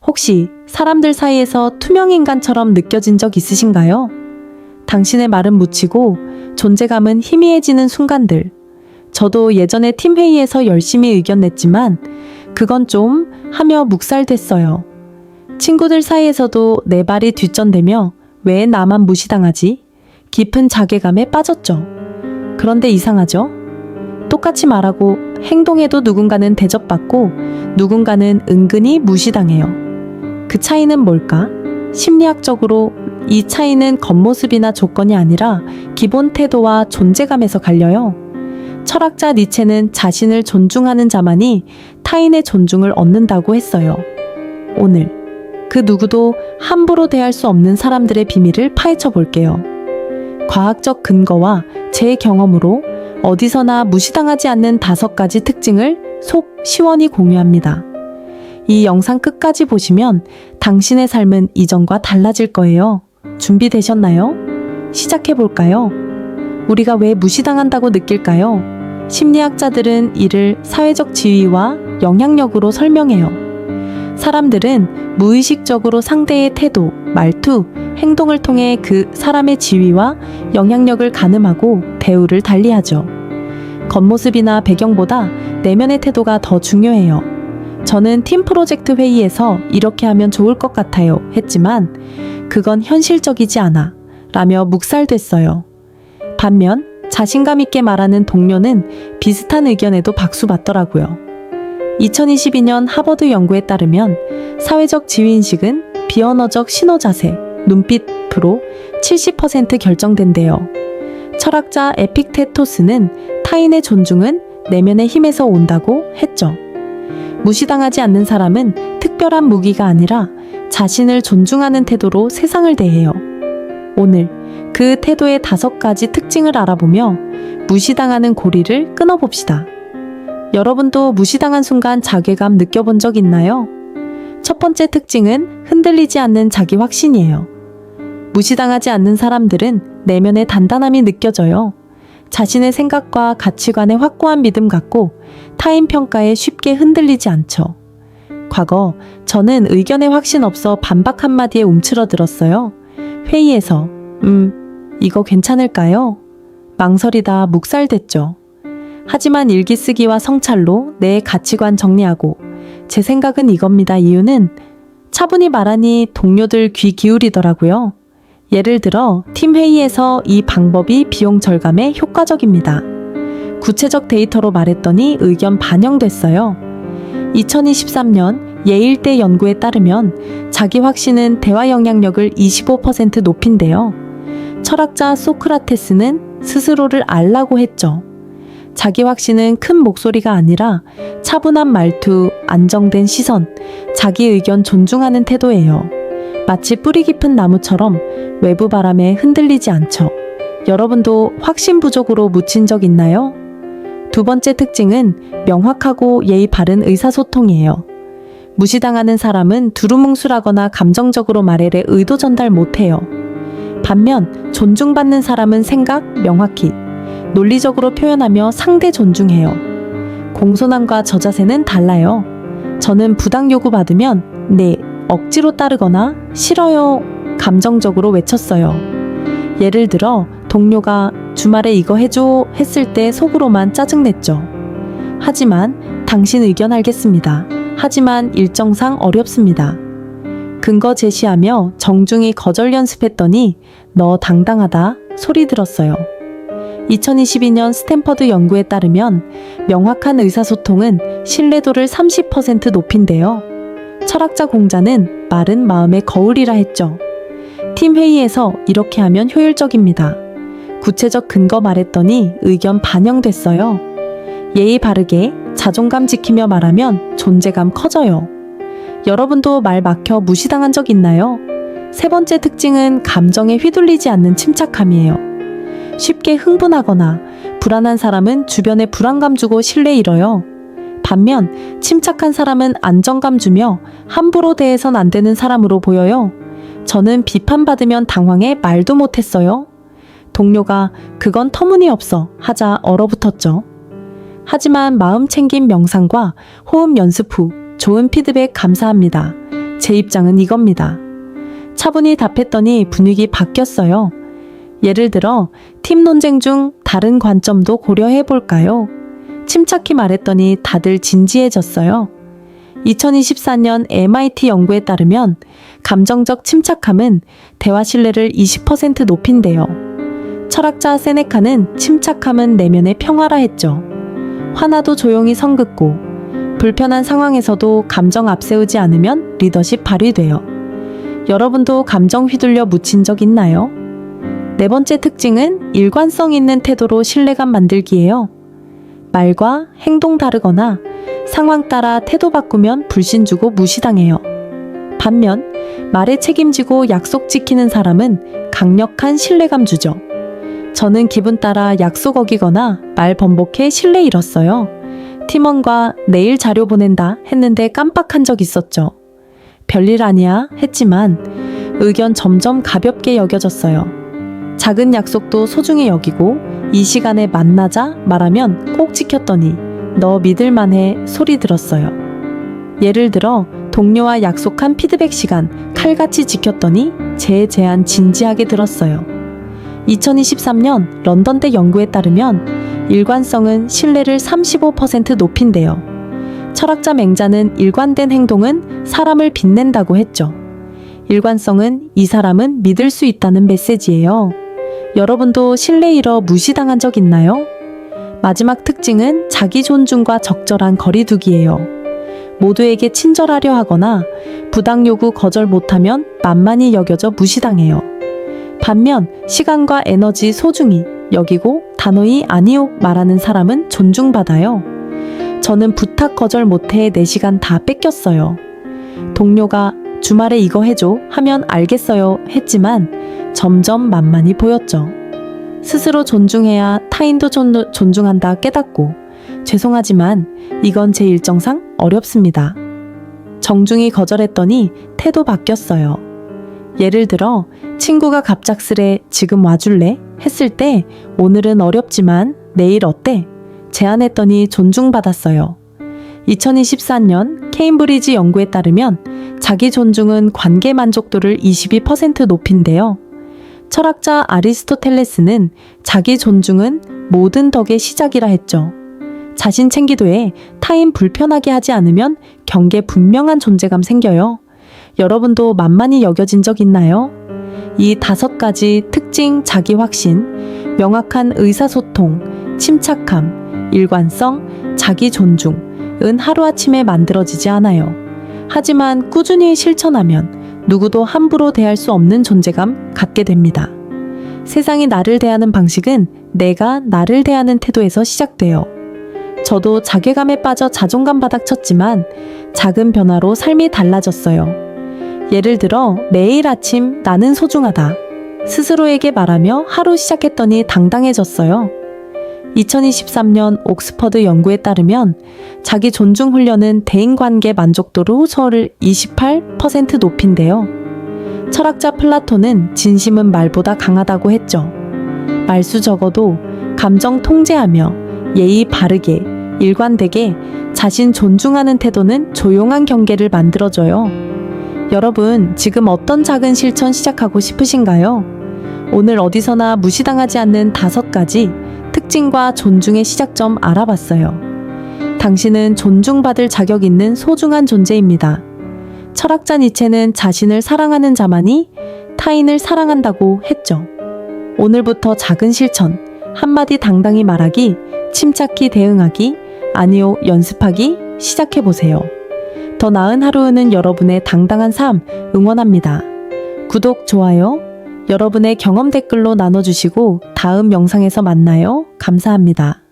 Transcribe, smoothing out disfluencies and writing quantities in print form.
혹시 사람들 사이에서 투명 인간처럼 느껴진 적 있으신가요? 당신의 말은 묻히고 존재감은 희미해지는 순간들. 저도 예전에 팀회의에서 열심히 의견 냈지만 그건 좀 하며 묵살됐어요. 친구들 사이에서도 내 발이 뒷전되며 왜 나만 무시당하지? 깊은 자괴감에 빠졌죠. 그런데 이상하죠? 똑같이 말하고 행동해도 누군가는 대접받고 누군가는 은근히 무시당해요. 그 차이는 뭘까? 심리학적으로 이 차이는 겉모습이나 조건이 아니라 기본 태도와 존재감에서 갈려요. 철학자 니체는 자신을 존중하는 자만이 타인의 존중을 얻는다고 했어요. 오늘 그 누구도 함부로 대할 수 없는 사람들의 비밀을 파헤쳐 볼게요. 과학적 근거와 제 경험으로 어디서나 무시당하지 않는 5가지 특징을 속 시원히 공유합니다. 이 영상 끝까지 보시면 당신의 삶은 이전과 달라질 거예요. 준비되셨나요? 시작해볼까요? 우리가 왜 무시당한다고 느낄까요? 심리학자들은 이를 사회적 지위와 영향력으로 설명해요. 사람들은 무의식적으로 상대의 태도, 말투, 행동을 통해 그 사람의 지위와 영향력을 가늠하고 대우를 달리하죠. 겉모습이나 배경보다 내면의 태도가 더 중요해요. 저는 팀 프로젝트 회의에서 이렇게 하면 좋을 것 같아요 했지만 그건 현실적이지 않아 라며 묵살됐어요. 반면 자신감 있게 말하는 동료는 비슷한 의견에도 박수받더라고요. 2022년 하버드 연구에 따르면 사회적 지위인식은 비언어적 신호자세, 눈빛으로 70% 결정된대요. 철학자 에픽테토스는 타인의 존중은 내면의 힘에서 온다고 했죠. 무시당하지 않는 사람은 특별한 무기가 아니라 자신을 존중하는 태도로 세상을 대해요. 오늘 그 태도의 5가지 특징을 알아보며 무시당하는 고리를 끊어봅시다. 여러분도 무시당한 순간 자괴감 느껴본 적 있나요? 첫 번째 특징은 흔들리지 않는 자기 확신이에요. 무시당하지 않는 사람들은 내면의 단단함이 느껴져요. 자신의 생각과 가치관에 확고한 믿음 갖고 타인 평가에 쉽게 흔들리지 않죠. 과거 저는 의견에 확신 없어 반박 한마디에 움츠러들었어요. 회의에서 이거 괜찮을까요? 망설이다 묵살됐죠. 하지만 일기 쓰기와 성찰로 내 가치관 정리하고 제 생각은 이겁니다. 이유는 차분히 말하니 동료들 귀 기울이더라고요. 예를 들어 팀 회의에서 이 방법이 비용 절감에 효과적입니다. 구체적 데이터로 말했더니 의견 반영됐어요. 2023년 예일대 연구에 따르면 자기 확신은 대화 영향력을 25% 높인대요. 철학자 소크라테스는 스스로를 알라고 했죠. 자기 확신은 큰 목소리가 아니라 차분한 말투, 안정된 시선, 자기 의견 존중하는 태도예요. 마치 뿌리 깊은 나무처럼 외부 바람에 흔들리지 않죠. 여러분도 확신 부족으로 묻힌 적 있나요? 두 번째 특징은 명확하고 예의 바른 의사소통이에요. 무시당하는 사람은 두루뭉술하거나 감정적으로 말해내 의도 전달 못해요. 반면 존중받는 사람은 생각 명확히, 논리적으로 표현하며 상대 존중해요. 공손함과 저자세는 달라요. 저는 부당 요구 받으면 네, 억지로 따르거나 싫어요, 감정적으로 외쳤어요. 예를 들어 동료가 주말에 이거 해줘 했을 때 속으로만 짜증냈죠. 하지만 당신 의견 알겠습니다. 하지만 일정상 어렵습니다. 근거 제시하며 정중히 거절 연습했더니 너 당당하다 소리 들었어요. 2022년 스탠퍼드 연구에 따르면 명확한 의사소통은 신뢰도를 30% 높인대요. 철학자 공자는 말은 마음의 거울이라 했죠. 팀 회의에서 이렇게 하면 효율적입니다. 구체적 근거 말했더니 의견 반영됐어요. 예의 바르게 자존감 지키며 말하면 존재감 커져요. 여러분도 말 막혀 무시당한 적 있나요? 세 번째 특징은 감정에 휘둘리지 않는 침착함이에요. 쉽게 흥분하거나 불안한 사람은 주변에 불안감 주고 신뢰 잃어요. 반면 침착한 사람은 안정감 주며 함부로 대해선 안 되는 사람으로 보여요. 저는 비판받으면 당황해 말도 못했어요. 동료가 그건 터무니없어 하자 얼어붙었죠. 하지만 마음 챙김 명상과 호흡 연습 후 좋은 피드백 감사합니다. 제 입장은 이겁니다. 차분히 답했더니 분위기 바뀌었어요. 예를 들어 팀 논쟁 중 다른 관점도 고려해 볼까요? 침착히 말했더니 다들 진지해졌어요. 2024년 MIT 연구에 따르면 감정적 침착함은 대화 신뢰를 20% 높인대요. 철학자 세네카는 침착함은 내면의 평화라 했죠. 화나도 조용히 선 긋고 불편한 상황에서도 감정 앞세우지 않으면 리더십 발휘돼요. 여러분도 감정 휘둘려 묻힌 적 있나요? 네 번째 특징은 일관성 있는 태도로 신뢰감 만들기예요. 말과 행동 다르거나 상황 따라 태도 바꾸면 불신 주고 무시당해요. 반면 말에 책임지고 약속 지키는 사람은 강력한 신뢰감 주죠. 저는 기분 따라 약속 어기거나 말 번복해 신뢰 잃었어요. 팀원과 내일 자료 보낸다 했는데 깜빡한 적 있었죠. 별일 아니야 했지만 의견 점점 가볍게 여겨졌어요. 작은 약속도 소중히 여기고 이 시간에 만나자 말하면 꼭 지켰더니 너 믿을만해 소리 들었어요. 예를 들어 동료와 약속한 피드백 시간 칼같이 지켰더니 제 제안 진지하게 들었어요. 2023년 런던대 연구에 따르면 일관성은 신뢰를 35% 높인대요. 철학자 맹자는 일관된 행동은 사람을 빛낸다고 했죠. 일관성은 이 사람은 믿을 수 있다는 메시지예요. 여러분도 신뢰 잃어 무시당한 적 있나요? 마지막 특징은 자기 존중과 적절한 거리두기예요. 모두에게 친절하려 하거나 부당 요구 거절 못하면 만만히 여겨져 무시당해요. 반면 시간과 에너지 소중히 여기고 단호히 아니요 말하는 사람은 존중받아요. 저는 부탁 거절 못해 4시간 다 뺏겼어요. 동료가 주말에 이거 해줘 하면 알겠어요 했지만 점점 만만히 보였죠. 스스로 존중해야 타인도 존중한다 깨닫고 죄송하지만 이건 제 일정상 어렵습니다. 정중히 거절했더니 태도 바뀌었어요. 예를 들어 친구가 갑작스레 지금 와줄래? 했을 때 오늘은 어렵지만 내일 어때? 제안했더니 존중받았어요. 2024년 케임브리지 연구에 따르면 자기 존중은 관계 만족도를 22% 높인대요. 철학자 아리스토텔레스는 자기 존중은 모든 덕의 시작이라 했죠. 자신 챙기도에 타인 불편하게 하지 않으면 경계 분명한 존재감 생겨요. 여러분도 만만히 여겨진 적 있나요? 이 5가지 특징 자기 확신, 명확한 의사소통, 침착함, 일관성, 자기 존중은 하루아침에 만들어지지 않아요. 하지만 꾸준히 실천하면 누구도 함부로 대할 수 없는 존재감 갖게 됩니다. 세상이 나를 대하는 방식은 내가 나를 대하는 태도에서 시작돼요. 저도 자괴감에 빠져 자존감 바닥쳤지만 작은 변화로 삶이 달라졌어요. 예를 들어 매일 아침 나는 소중하다 스스로에게 말하며 하루 시작했더니 당당해졌어요. 2023년 옥스퍼드 연구에 따르면 자기 존중 훈련은 대인관계 만족도를 28% 높인대요. 철학자 플라톤은 진심은 말보다 강하다고 했죠. 말수 적어도 감정 통제하며 예의 바르게 일관되게 자신 존중하는 태도는 조용한 경계를 만들어줘요. 여러분, 지금 어떤 작은 실천 시작하고 싶으신가요? 오늘 어디서나 무시당하지 않는 5가지 특징과 존중의 시작점 알아봤어요. 당신은 존중받을 자격 있는 소중한 존재입니다. 철학자 니체는 자신을 사랑하는 자만이 타인을 사랑한다고 했죠. 오늘부터 작은 실천, 한마디 당당히 말하기, 침착히 대응하기, 아니요 연습하기 시작해보세요. 더 나은 하루는 여러분의 당당한 삶 응원합니다. 구독, 좋아요, 여러분의 경험 댓글로 나눠주시고 다음 영상에서 만나요. 감사합니다.